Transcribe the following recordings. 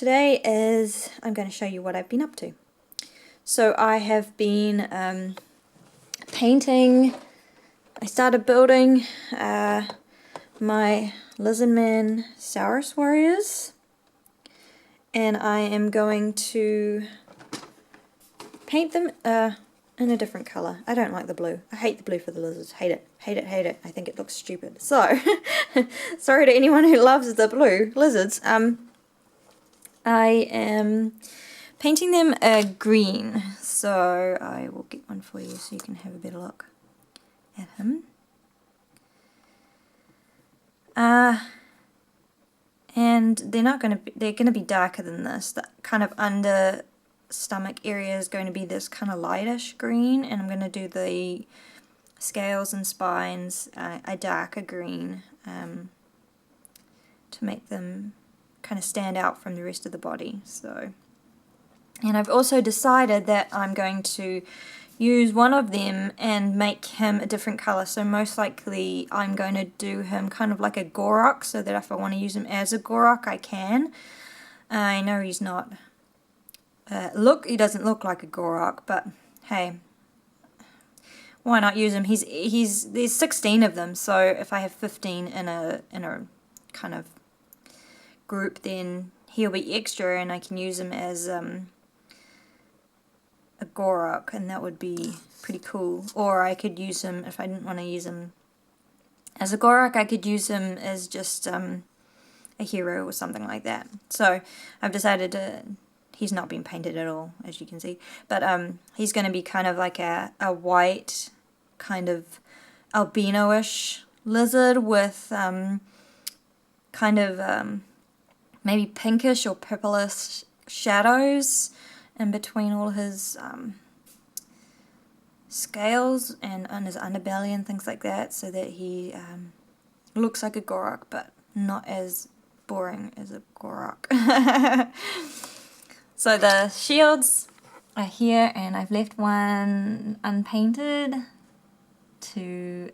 today I'm going to show you what I've been up to. So I have been painting. I started building my Lizardmen Saurus warriors, and I am going to paint them in a different color. I don't like the blue. I hate the blue for the lizards. Hate it. Hate it, hate it. I think it looks stupid. So, sorry to anyone who loves the blue lizards. I am painting them green. So, I will get one for you so you can have a better look at him. And they're going to be darker than this. The kind of under stomach area is going to be this kind of lightish green, and I'm going to do the scales and spines a darker green to make them kind of stand out from the rest of the body. So, and I've also decided that I'm going to use one of them and make him a different color. So most likely I'm going to do him kind of like a Gorok, so that if I want to use him as a Gorok, I can. I know he's not he doesn't look like a Gorok, but hey, why not use him? There's 16 of them, so if I have 15 in a kind of group, then he'll be extra, and I can use him as a Gorok, and that would be pretty cool. Or I could use him, if I didn't want to use him as a Gorok, I could use him as just a hero or something like that. So I've decided to. He's not been painted at all, as you can see, but he's going to be kind of like a white, kind of albino-ish lizard with kind of maybe pinkish or purplish shadows in between all his scales and on his underbelly and things like that, so that he looks like a Gorok, but not as boring as a Gorok. So the shields are here, and I've left one unpainted to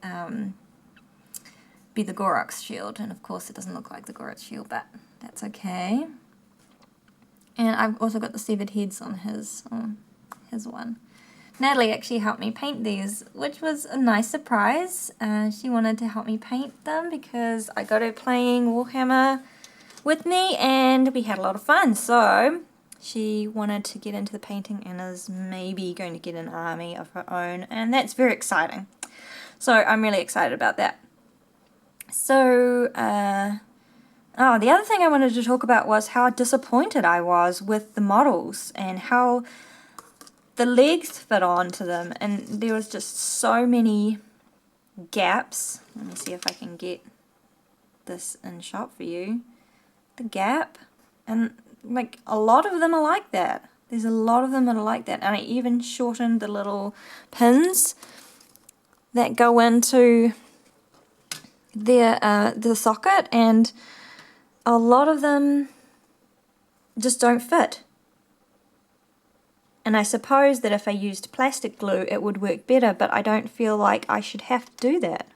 be the Gorok's shield, and of course it doesn't look like the Gorok's shield, but that's okay. And I've also got the severed heads on his one. Natalie actually helped me paint these, which was a nice surprise. She wanted to help me paint them because I got her playing Warhammer with me, and we had a lot of fun. So she wanted to get into the painting and is maybe going to get an army of her own, and that's very exciting. So I'm really excited about that. So, the other thing I wanted to talk about was how disappointed I was with the models and how the legs fit onto them, and there was just so many gaps. Let me see if I can get this in shot for you. The gap, and like a lot of them are like that. There's a lot of them that are like that, and I even shortened the little pins that go into the socket, and a lot of them just don't fit. And I suppose that if I used plastic glue it would work better, but I don't feel like I should have to do that.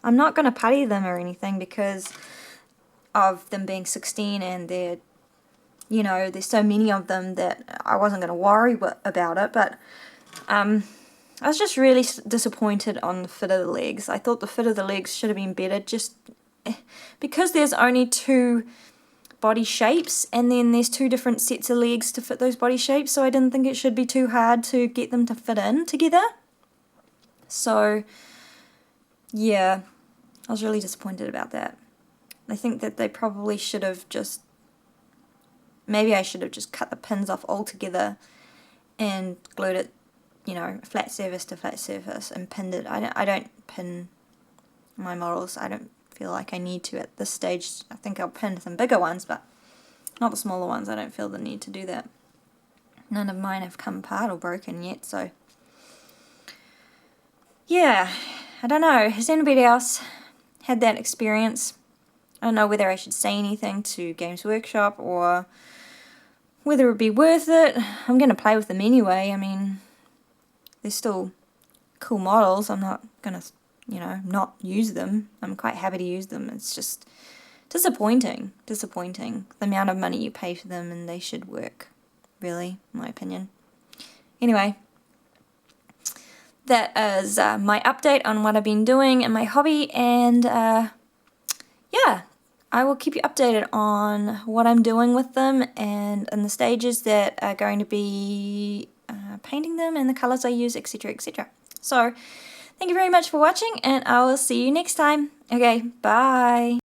I'm not going to putty them or anything because of them being 16, and they're, you know, there's so many of them that I wasn't going to worry about it, but I was just really disappointed on the fit of the legs. I thought the fit of the legs should have been better, just because there's only two body shapes, and then there's two different sets of legs to fit those body shapes, so I didn't think it should be too hard to get them to fit in together. So, yeah, I was really disappointed about that. I think that they probably should have just, maybe I should have just cut the pins off altogether and glued it, you know, flat surface to flat surface, and pinned it. I don't pin my models. I don't feel like I need to at this stage. I think I'll pin some bigger ones, but not the smaller ones. I don't feel the need to do that. None of mine have come apart or broken yet, so yeah, I don't know. Has anybody else had that experience? I don't know whether I should say anything to Games Workshop or whether it would be worth it. I'm going to play with them anyway. I mean, they're still cool models. I'm not going to, you know, not use them. I'm quite happy to use them. It's just disappointing. The amount of money you pay for them, and they should work, really, in my opinion. Anyway, that is my update on what I've been doing in my hobby, and yeah, I will keep you updated on what I'm doing with them and the stages that are going to be painting them and the colors I use, etc, etc. So, thank you very much for watching, and I will see you next time. Okay, bye!